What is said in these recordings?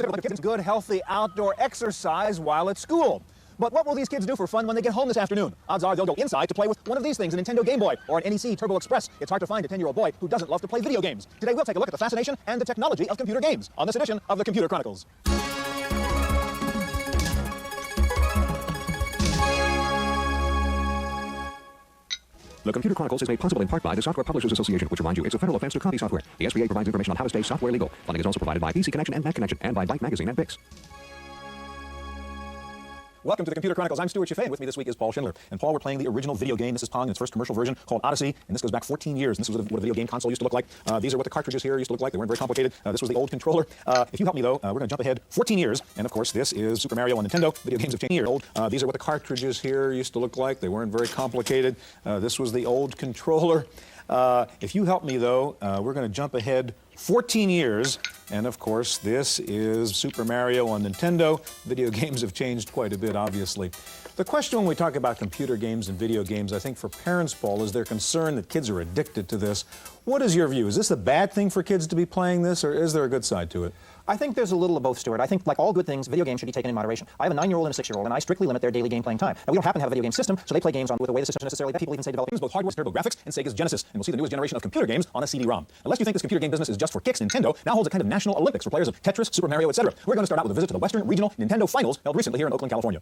Kids good, healthy outdoor exercise while at school. But what will these kids do for fun when they get home this afternoon? Odds are they'll go inside to play with one of these things, a Nintendo Game Boy or an NEC Turbo Express. It's hard to find a 10-year-old boy who doesn't love to play video games. Today we'll take a look at the fascination and the technology of computer games on this edition of the Computer Chronicles. The Computer Chronicles is made possible in part by the Software Publishers Association, which reminds you it's a federal offense to copy software. The SPA provides information on how to stay software legal. Funding is also provided by PC Connection and Mac Connection, and by Byte Magazine and Bix. Welcome to the Computer Chronicles. I'm Stuart Chaffee, and with me this week is Paul Schindler. And Paul, we're playing the original video game. This is Pong in its first commercial version called Odyssey, and this goes back 14 years. And this was what a video game console used to look like. These are what the cartridges here used to look like. They weren't very complicated. This was the old controller. If you help me, though, we're going to jump ahead 14 years. And, of course, this is Super Mario on Nintendo. Video games have changed years old. These are what the cartridges here used to look like. They weren't very complicated. This was the old controller. If you help me, though, we're going to jump ahead 14 years, and of course, this is Super Mario on Nintendo. Video games have changed quite a bit, obviously. The question when we talk about computer games and video games, I think for parents, Paul, is their concern that kids are addicted to this. What is your view? Is this a bad thing for kids to be playing this, or is there a good side to it? I think there's a little of both, Stuart. I think, like all good things, video games should be taken in moderation. I have a 9-year-old and a 6-year-old, and I strictly limit their daily game playing time. Now, we don't happen to have a video game system, so they play games on with the way the system is necessarily. People even say developing both hardware, TurboGrafx, and Sega's Genesis, and we'll see the newest generation of computer games on a CD-ROM. Unless you think this computer game business is just for kicks, Nintendo now holds a kind of national Olympics for players of Tetris, Super Mario, etc. We're going to start out with a visit to the Western Regional Nintendo Finals held recently here in Oakland, California.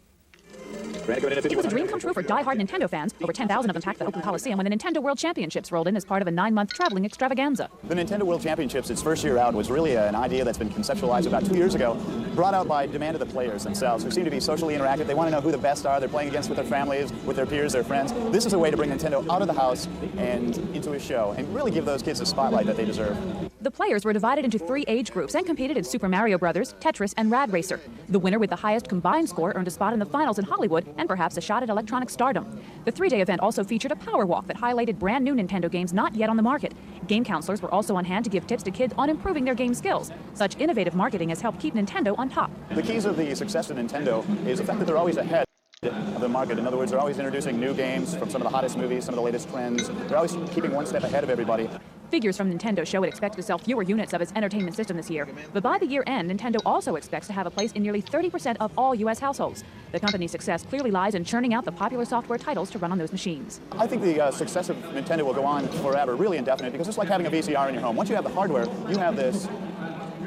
It was a dream come true for die-hard Nintendo fans. Over 10,000 of them packed the Oakland Coliseum when the Nintendo World Championships rolled in as part of a 9-month traveling extravaganza. The Nintendo World Championships, its first year out, was really an idea that's been conceptualized about 2 years ago, brought out by demand of the players themselves, who seem to be socially interactive. They want to know who the best are. They're playing against with their families, with their peers, their friends. This is a way to bring Nintendo out of the house and into a show, and really give those kids the spotlight that they deserve. The players were divided into 3 age groups and competed in Super Mario Bros., Tetris, and Rad Racer. The winner with the highest combined score earned a spot in the finals in Hollywood and perhaps a shot at electronic stardom. The 3-day event also featured a power walk that highlighted brand new Nintendo games not yet on the market. Game counselors were also on hand to give tips to kids on improving their game skills. Such innovative marketing has helped keep Nintendo on top. The keys of the success of Nintendo is the fact that they're always ahead of the market. In other words, they're always introducing new games from some of the hottest movies, some of the latest trends. They're always keeping one step ahead of everybody. Figures from Nintendo show it expects to sell fewer units of its entertainment system this year. But by the year end, Nintendo also expects to have a place in nearly 30% of all U.S. households. The company's success clearly lies in churning out the popular software titles to run on those machines. I think the success of Nintendo will go on forever, really indefinite, because it's like having a VCR in your home. Once you have the hardware, you have this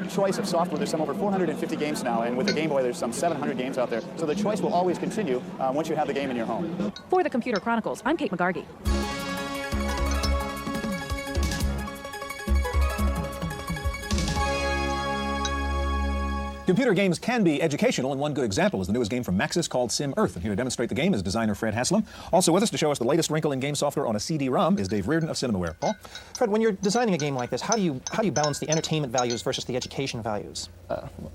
choice of software. There's some over 450 games now, and with the Game Boy, there's some 700 games out there. So the choice will always continue once you have the game in your home. For the Computer Chronicles, I'm Kate McGargy. Computer games can be educational, and one good example is the newest game from Maxis called Sim Earth. And here to demonstrate the game is designer Fred Haslam. Also with us to show us the latest wrinkle in game software on a CD-ROM is Dave Reardon of CinemaWare. Paul? Fred, when you're designing a game like this, how do you balance the entertainment values versus the education values?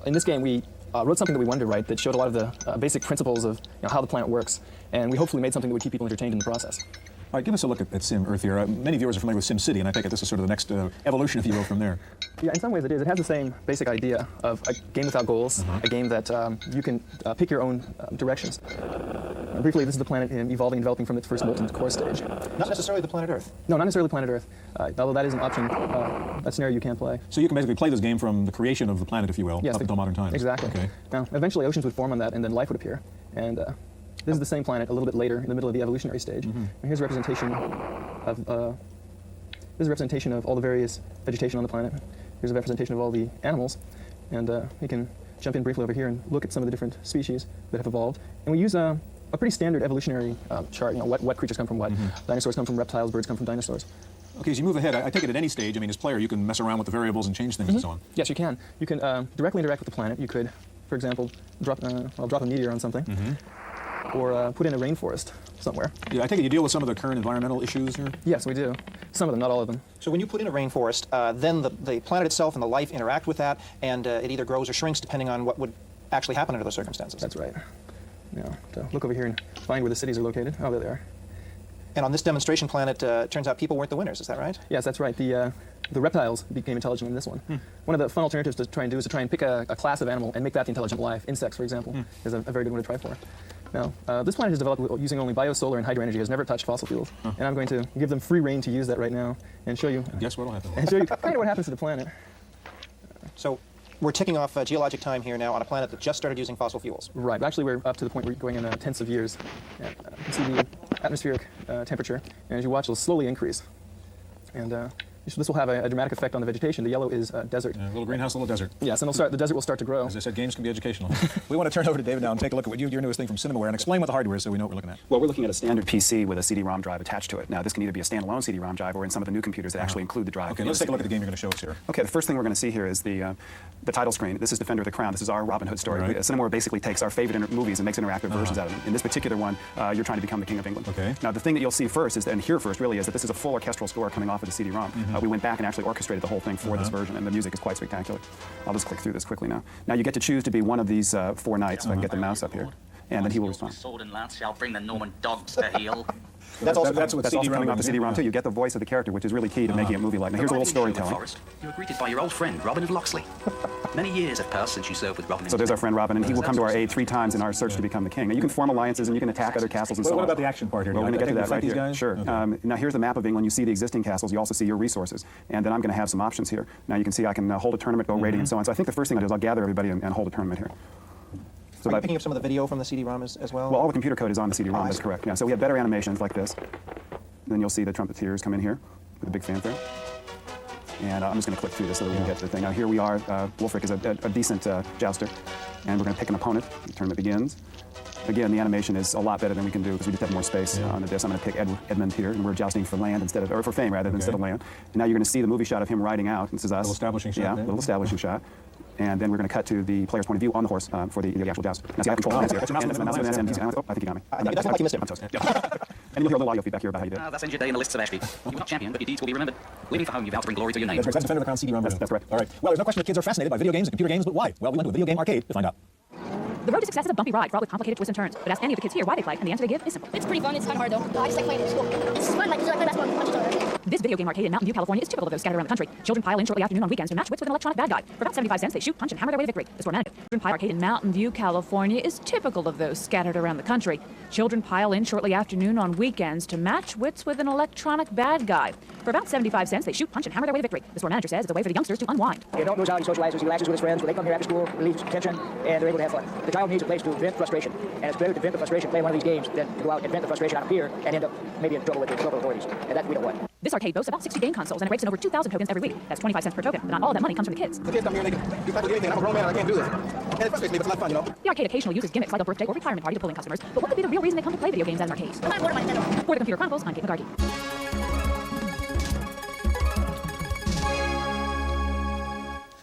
In this game, we wrote something that we wanted to write that showed a lot of the basic principles of how the planet works, and we hopefully made something that would keep people entertained in the process. All right, give us a look at Sim Earth here. Many viewers are familiar with Sim City, and I take it this is sort of the next evolution, if you will, from there. Yeah, in some ways it is. It has the same basic idea of a game without goals, a game that you can pick your own directions. Briefly, this is the planet evolving and developing from its first molten core stage. Not necessarily the planet Earth. No, not necessarily planet Earth, although that is an option, a scenario you can play. So you can basically play this game from the creation of the planet, if you will, yes, up until modern times. Exactly. Okay. Now, eventually oceans would form on that, and then life would appear. And this is the same planet a little bit later, in the middle of the evolutionary stage. And here's a representation of all the various vegetation on the planet. Here's a representation of all the animals, and we can jump in briefly over here and look at some of the different species that have evolved. And we use a pretty standard evolutionary chart. What creatures come from what. Dinosaurs come from reptiles, birds come from dinosaurs. Okay, as you move ahead, I take it at any stage, I mean, as player, you can mess around with the variables and change things and so on. Yes, you can. You can directly interact with the planet. You could, for example, drop a meteor on something. Or put in a rainforest somewhere. Yeah, I take it you deal with some of the current environmental issues here? Yes, we do. Some of them, not all of them. So when you put in a rainforest, then the planet itself and the life interact with that, and it either grows or shrinks depending on what would actually happen under those circumstances. That's right. Now, to look over here and find where the cities are located. Oh, there they are. And on this demonstration planet, it turns out people weren't the winners, is that right? Yes, that's right. The reptiles became intelligent in this one. One of the fun alternatives to try and do is to try and pick a class of animal and make that the intelligent life. Insects, for example, is a very good one to try for. Now, this planet is developed using only biosolar and hydroenergy. It has never touched fossil fuels. And I'm going to give them free rein to use that right now and show you. Guess what'll happen? And show you kind of what happens to the planet. So We're ticking off geologic time here now on a planet that just started using fossil fuels. Right, but actually we're up to the point where we're going in tenths of years. And, you can see the atmospheric temperature, and as you watch, it'll slowly increase. And this will have a dramatic effect on the vegetation. The yellow is desert. A little greenhouse, a little desert. Yes, and the desert will start to grow. As I said, games can be educational. We want to turn over to David now and take a look at what your newest thing from CinemaWare and explain what the hardware is so we know what we're looking at. Well, we're looking at a standard PC with a CD-ROM drive attached to it. Now, this can either be a standalone CD-ROM drive or in some of the new computers that actually include the drive. Okay, let's take a look at the game you're going to show us here. Okay, the first thing we're going to see here is the title screen. This is Defender of the Crown. This is our Robin Hood story. Right. CinemaWare basically takes our favorite movies and makes interactive versions out of them. In this particular one, you're trying to become the King of England. Okay. Now, the thing that you'll see first is, and hear first really, is that this is a full orchestral score coming off of the CD-ROM. We went back and actually orchestrated the whole thing for this version, and the music is quite spectacular. I'll just click through this quickly now. Now, you get to choose to be one of these 4 knights, if I can get the mouse up here, and then he will respond. Sword and lance shall bring the Norman dogs to heel. That's also coming off the CD-ROM too. You get the voice of the character, which is really key to making a movie like. Now, here's a little storytelling. You were greeted by your old friend, Robin of Locksley. Many years have passed since you served with Robin. So there's our friend Robin, and he will come to our aid 3 times in our search to become the king. Now, you can form alliances, and you can attack other castles and so on. What about the action part here? Well, we're going to get to that right here. Guys? Sure. Okay. Now, here's the map of England. You see the existing castles. You also see your resources. And then I'm going to have some options here. Now, you can see I can hold a tournament, go raiding, and so on. So I think the first thing I'll do is I'll gather everybody and hold a tournament here. So Are you picking up some of the video from the CD-ROM as well? Well, all the computer code is on the CD-ROM. That's correct. Yeah. So we have better animations like this. Then you'll see the trumpeteers come in here with a big fanfare. And I'm just going to click through this so that we can get to the thing. Now, here we are. Wulfric is a decent jouster. And we're going to pick an opponent. The tournament begins. Again, the animation is a lot better than we can do because we just have more space on the disc. I'm going to pick Edmund here, and we're jousting for land instead of, or for fame rather, instead of land. And now you're going to see the movie shot of him riding out. This is us. Little establishing shot. Yeah, there. little establishing shot. And then we're going to cut to the player's point of view on the horse for the actual joust. Now, see, I have control of the mouse here. And the mouse and oh, I think you got me. It doesn't look like you missed him. I'm toast. Yeah. And you'll hear a little audio feedback here about how you did. That ends your day in the lists of Ashby. You were not champion, but your deeds will be remembered. Leaving for home, you vow to bring glory to your name. That's right. That's Defender of the Crown CD-ROM version. That's correct. All right. Well, there's no question that kids are fascinated by video games and computer games, but why? Well, we went to a video game arcade to find out. The road to success is a bumpy ride fraught with complicated twists and turns. But ask any of the kids here why they play, and the answer they give is simple. It's pretty fun. It's kind of hard though. I just like playing it in school. It's fun. Like, I play basketball with a bunch of children. This video game arcade in Mountain View, California is typical of those scattered around the country. Children pile in shortly afternoon on weekends to match wits with an electronic bad guy. For about 75 cents, they shoot, punch, and hammer their way to victory. The store manager. Children pile arcade in Mountain View, California is typical of those scattered around the country. Children pile in shortly afternoon on weekends to match wits with an electronic bad guy. For about 75 cents, they shoot, punch, and hammer their way to victory. The store manager says it's a way for the youngsters to unwind. The adult knows how he socializes, he relaxes with his friends. When they come here after school, relieves tension, and they're able to have fun. The child needs a place to vent frustration, and it's better to vent the frustration playing one of these games than to go out and vent the frustration out here and end up maybe in trouble with the local authorities. And that we don't want. This arcade boasts about 60 game consoles, and it rates in over 2,000 tokens every week. That's 25 cents per token, but not all that money comes from the kids. The kids come here and they can do practically anything. I'm a grown man and I can't do this. And it frustrates me, but it's a lot of fun, you know? The arcade occasionally uses gimmicks like a birthday or retirement party to pull in customers, but what could be the real reason they come to play video games at an arcade? I'm bored of my Nintendo. For the Computer Chronicles, I'm Kate McCarthy.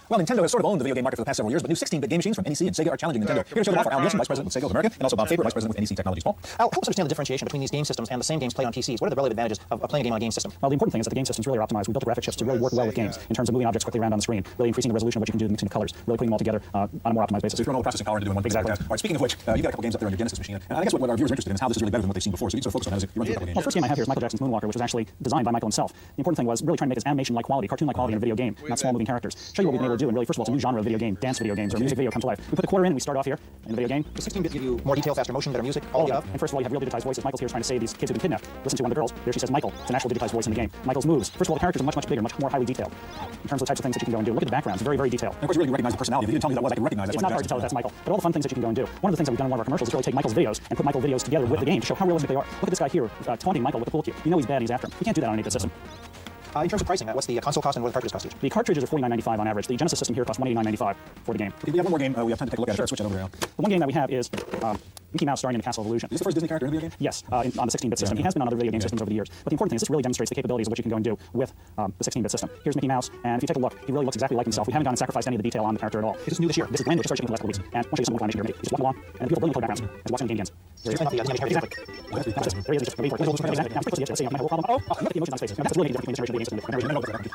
Well, Nintendo has sort of owned the video game market for the past several years, but new 16-bit game machines from NEC and Sega are challenging Nintendo. Here to show them off are Alan Wilson, Vice President with Sega of America, and also Bob Faber, Vice President with NEC Technologies. Paul? Al, help us understand the differentiation between these game systems and the same games played on PCs. What are the relative advantages of playing a game on a game system? Well, the important thing is that the game systems really are optimized. We built the graphic chips to really work well with games in terms of moving objects quickly around on the screen, really increasing the resolution of what you can do, mixing the colors, really putting them all together on a more optimized basis. So you're throwing all the processing power into doing one thing. Exactly. All right, speaking of which, you've got a couple games up there on your Genesis machine, and I guess what our viewers are interested in is how this is really better than what they've seen before. So you can sort of focus on that as you run through a couple of games. Well, the first game I have here is Michael Jackson's Moonwalker, which was actually designed by Michael himself. The important thing was really trying to make this animation-like quality, cartoon-like quality in a video game, not small moving characters. Show you what we've been able to do, and really, first of all, it's a new genre of video game, dance video games, or music video come to life. We put the quarter in, and we start off here in the video game. Does 16-bit give you more detail, faster motion, better music, all of the above? And first of all, you have real digitized voices. Michael's here is trying to save these kids who've been kidnapped. Listen to one of the girls. There she says Michael. It's an actual digitized voice in the game. Michael's moves. First of all, the characters are much, much bigger, much more highly detailed in terms of the types of things that you can go and do. Look at the backgrounds. Very, very detailed. And of course, you really recognize the personality. If you didn't tell me that was, I could recognize that. It's not hard to tell if that's Michael. But all the fun things that you can go and do. One of the things that we've done in one of our commercials is really take Michael's videos and put Michael videos together with the game to show how realistic they are. Look at this guy here taunting Michael with a pool cue. You know he's bad, he's after him. We can't do that on an 8-bit system. In terms of pricing, what's the console cost and what do the cartridges cost each? The cartridges are $49.95 on average. The Genesis system here costs $189.95 for the game. We have one more game. We have time to take a look at it. Sure. Switch it over there, Al. The one game that we have is Mickey Mouse starring in the Castle of Illusion. Is this the first Disney character in a video game? Yes, on the 16-bit system. He has been on other video game systems over the years. But the important thing is this really demonstrates the capabilities of what you can go and do with the 16-bit system. Here's Mickey Mouse, and if you take a look, he really looks exactly like himself. We haven't gone and sacrificed any of the detail on the character at all. This is new this year. This is brand new. Just started shipping for the last couple weeks. And I want to show you some more animation here. He's walking along, and the beautiful brilliant backgrounds as watching the game begins. There he is. There he is. Just wait for it. Now, I'm supposed to get to see him. I have a problem. Oh, look at the emotions on his face. That's really different between this generation of the game system and the generation of the game.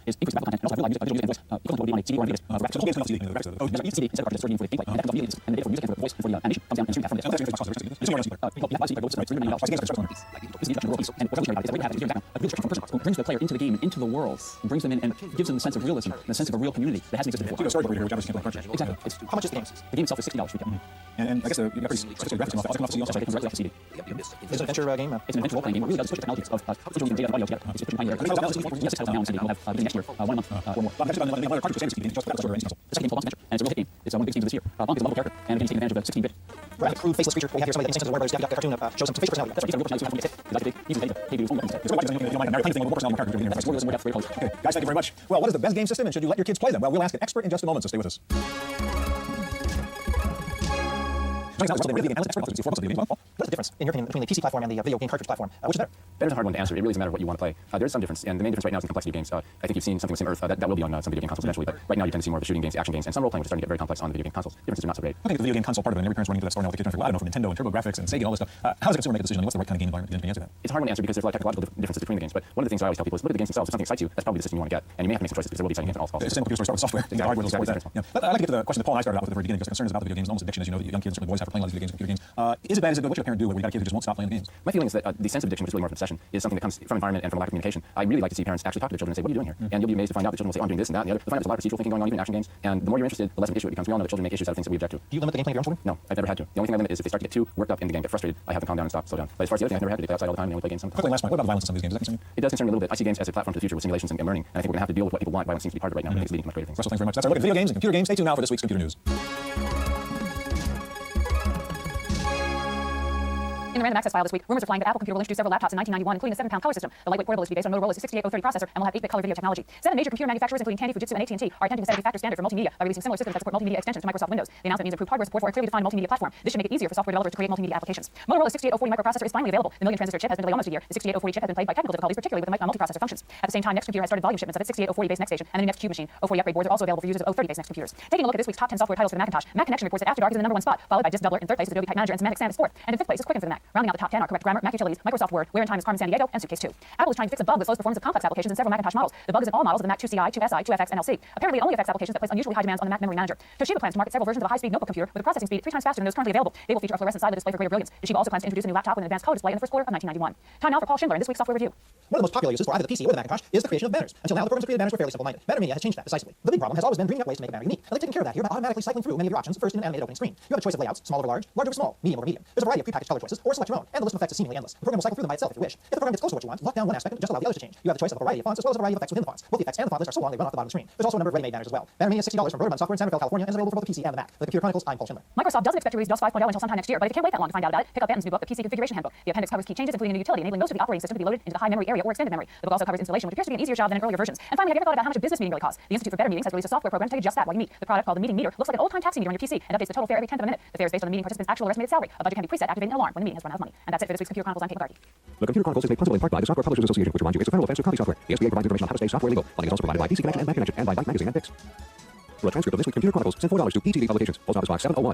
Is increase battle content and also have real music, visual music, and voice. equivalent would be on a CD or a DVD. Right. So the whole game's playing off CD. Oh, yes, CD instead of cartridge for gameplay, gameplay. And that comes off the and the data for music and for voice and for the animation comes down and stream that from this. It's somewhere else. Yeah, 5 CD per voice, $3 million. It's the introduction of world peace. And what's revolutionary about it is that what you have is you have a real description from person. It brings the player into the game and into the world, and brings them in and gives them the sense of realism, the sense of a real community that hasn't existed before. Storyboard here, which obviously can't play cartridge. Exactly. It's, How much is the game? the game itself is $60 retail. And I guess you got pretty sophisticated graphics off the CD also. That's right, it comes directly off the CD. Is it an adventure game? It's an adventure role-playing game where it really does switch the technologies of putting data and audio together. It's pushing pioneer. Yes, 6 titles now on CD. We'll have beginning next year, 1 month or more. Well, actually, the cartridge stands CD. Just The second game called Bonk's Adventure, and it's a real hit game. It's one of the big themes of this year. Bonk is a lovable character, and the game's taking advantage of the 16-bit. Rather crude, faceless creature. We have here somebody that instincts of where the cartoon shows some face personality. That's right, he's got a real personality, so you have to get hit. He's like a big, he's a hey, dude, Okay, guys, thank you very much. Well, what is the best game system, and should you let your kids play them? Well, we'll ask an expert in just a moment, so stay with us. What is the difference, in your opinion, between the PC platform and the video game cartridge platform? Which is better? Better's a hard one to answer. It really doesn't matter what you want to play. There is some difference, and the main difference right now is in complexity of games. I think you've seen something with Sim Earth. That will be on some video game consoles eventually, but right now you tend to see more of the shooting games, action games, and some role-playing, which is starting to get very complex on the video game consoles. Differences are not so great. I think the video game console part of it, and every parent's running into that store now with the kids trying to figure, I don't know, from Nintendo and TurboGrafx and Sega and all this stuff. How does a consumer make a decision on what's the right kind of game environment to answer that? It's a hard one to answer because there's a lot of technological differences between the games, but one of the things I always tell people is look at the games themselves. If something excites you, that's probably the system you want to get, and you may have to make some choices because there will be exciting games on all The same computer start with software. The hardware exactly. Yeah. But I'd like to get to the question that Paul and I started out with at the very beginning, just concerns about the video games, almost addiction, as you know, that young kids, certainly boys, have for playing a lot of video games and computer games. Is it bad? Is it good? What should a parent do when we got a kid who just won't stop playing the games? My feeling is that the sense of addiction, which is really more of an obsession, is something that comes from environment and from a lack of communication. I really like to see parents actually talk to their children and say, what are you doing here? And you'll be amazed to find out that children will say, oh, I'm doing this and that and the other. You'll find out there's a lot of procedural thinking going on, even in action games. And the more you're interested, the less of an issue it becomes. We all know that children make issues out of things that we object to. Do you limit the gameplay of your own children? No, I've never had to. The only thing I limit is if they start to get too worked up in the game, get frustrated, I have them calm down and slow down. But as far as the other thing, I've never had to. They play outside all the time and they only play games sometimes. Quickly, last point. What about the violence in some of these games? Does that concern you? It does concern me a little bit. I see games as a platform to the future with simulations and learning, and I think we're going to have to deal with what people want. Violence seems to be part of it right now, and it's leading to much greater things. Russell, thanks very much. That's our look at video games and computer games. Stay tuned now for this week's computer news. In the random access file this week, rumors are flying that Apple Computer will introduce several laptops in 1991, including a 7-pound color system. The lightweight portable is to be based on Motorola's 68030 processor and will have 8-bit color video technology. 7 major computer manufacturers, including Tandy, Fujitsu, and AT&T, are attempting to set a de facto standard for multimedia by releasing similar systems that support multimedia extensions to Microsoft Windows. The announcement means improved hardware support for a clearly defined multimedia platform. This should make it easier for software developers to create multimedia applications. Motorola's 68040 microprocessor is finally available. The million transistor chip has been delayed almost a year. The 68040 chip has been plagued by technical difficulties, particularly with the multiprocessor functions. At the same time, Next Computer has started volume shipments of its 68040 based Next Station and the new Next Cube machine. 040 upgrade boards are also available for users of 030 based Next computers. Taking a look at this week's top 10 software titles for the Macintosh, Mac Connection reports that After Dark is in the #1 spot, followed by Disk Doubler. In third place is Adobe Type Manager and Semantic Sam is fourth. And in fifth place is Quicken for the Mac. Rounding out the top 10 are Correct Grammar, Mac Utilities, Microsoft Word, Where in Time is Carmen Sandiego, and Suitcase 2. Apple is trying to fix a bug that slows performance of complex applications in several Macintosh models. The bug is in all models of the Mac 2CI, 2SI, 2FX, and LC. Apparently, it only affects applications that place unusually high demands on the Mac memory manager. Toshiba plans to market several versions of a high-speed notebook computer with a processing speed 3 times faster than those currently available. They will feature a fluorescent side display for greater brilliance. Toshiba also plans to introduce a new laptop with an advanced color display in the first quarter of 1991. Time now for Paul Schindler in this week's software review. One of the most popular uses for either the PC or the Macintosh is the creation of banners. Until now, the programs that created banners were fairly simple-minded. Banner Mania has changed that decisively. The big problem has always been dreaming up ways to make a banner unique. And they've taken care of that here by automatically cycling through many of your options first in an animated opening screen. You have a choice of layouts, small over large, large over small, medium over medium. There's a variety of prepackaged color choices, or select your own, and the list of effects is seemingly endless. The program will cycle through them by itself if you wish. If the program gets close to what you want, lock down one aspect and just allow the others to change. You have the choice of a variety of fonts as well as a variety of effects within the fonts. Both the effects and the font list are so long they run off the bottom of the screen. There's also a number of ready-made banners as well. Banner Mania is $60 from Roadrunner Software in San Rafael, California, and is available for both the PC and the Mac. For the Computer Chronicles, I'm Paul Schindler. Microsoft doesn't expect to release DOS 5.0 until sometime next year, but if you can't wait that long to find out about it, pick up Benton's new book, The PC Configuration Handbook. The appendix covers key changes, including a new utility enabling most of the operating system to be loaded into the high memory area or extended memory. The book also covers installation, which appears to be an easier job than in earlier versions. And finally, have you ever thought about how much a business meeting really costs? The Institute for Better Meetings has released a software program to tell you just that while you meet. The product, called the Meeting Meter, looks like an old-time taxi meter on your PC and updates the total fare every tenth of a minute. The fare is based on the meeting participant's actual or estimated salary. A budget can be preset, activating an alarm when the meeting has run out of money. And that's it for this week's Computer Chronicles. I'm Kate McCarthy. The Computer Chronicles is made possible in part by the Software Publishers Association, which reminds you it's a federal offense to copy software. The SBA provides information on how to stay software legal. Funding is also provided by PC Connection and Mac Connection and by Byte Magazine and Pix. For a transcript of this week's Computer Chronicles, send $4 to PTV Publications, Post Office Box 701.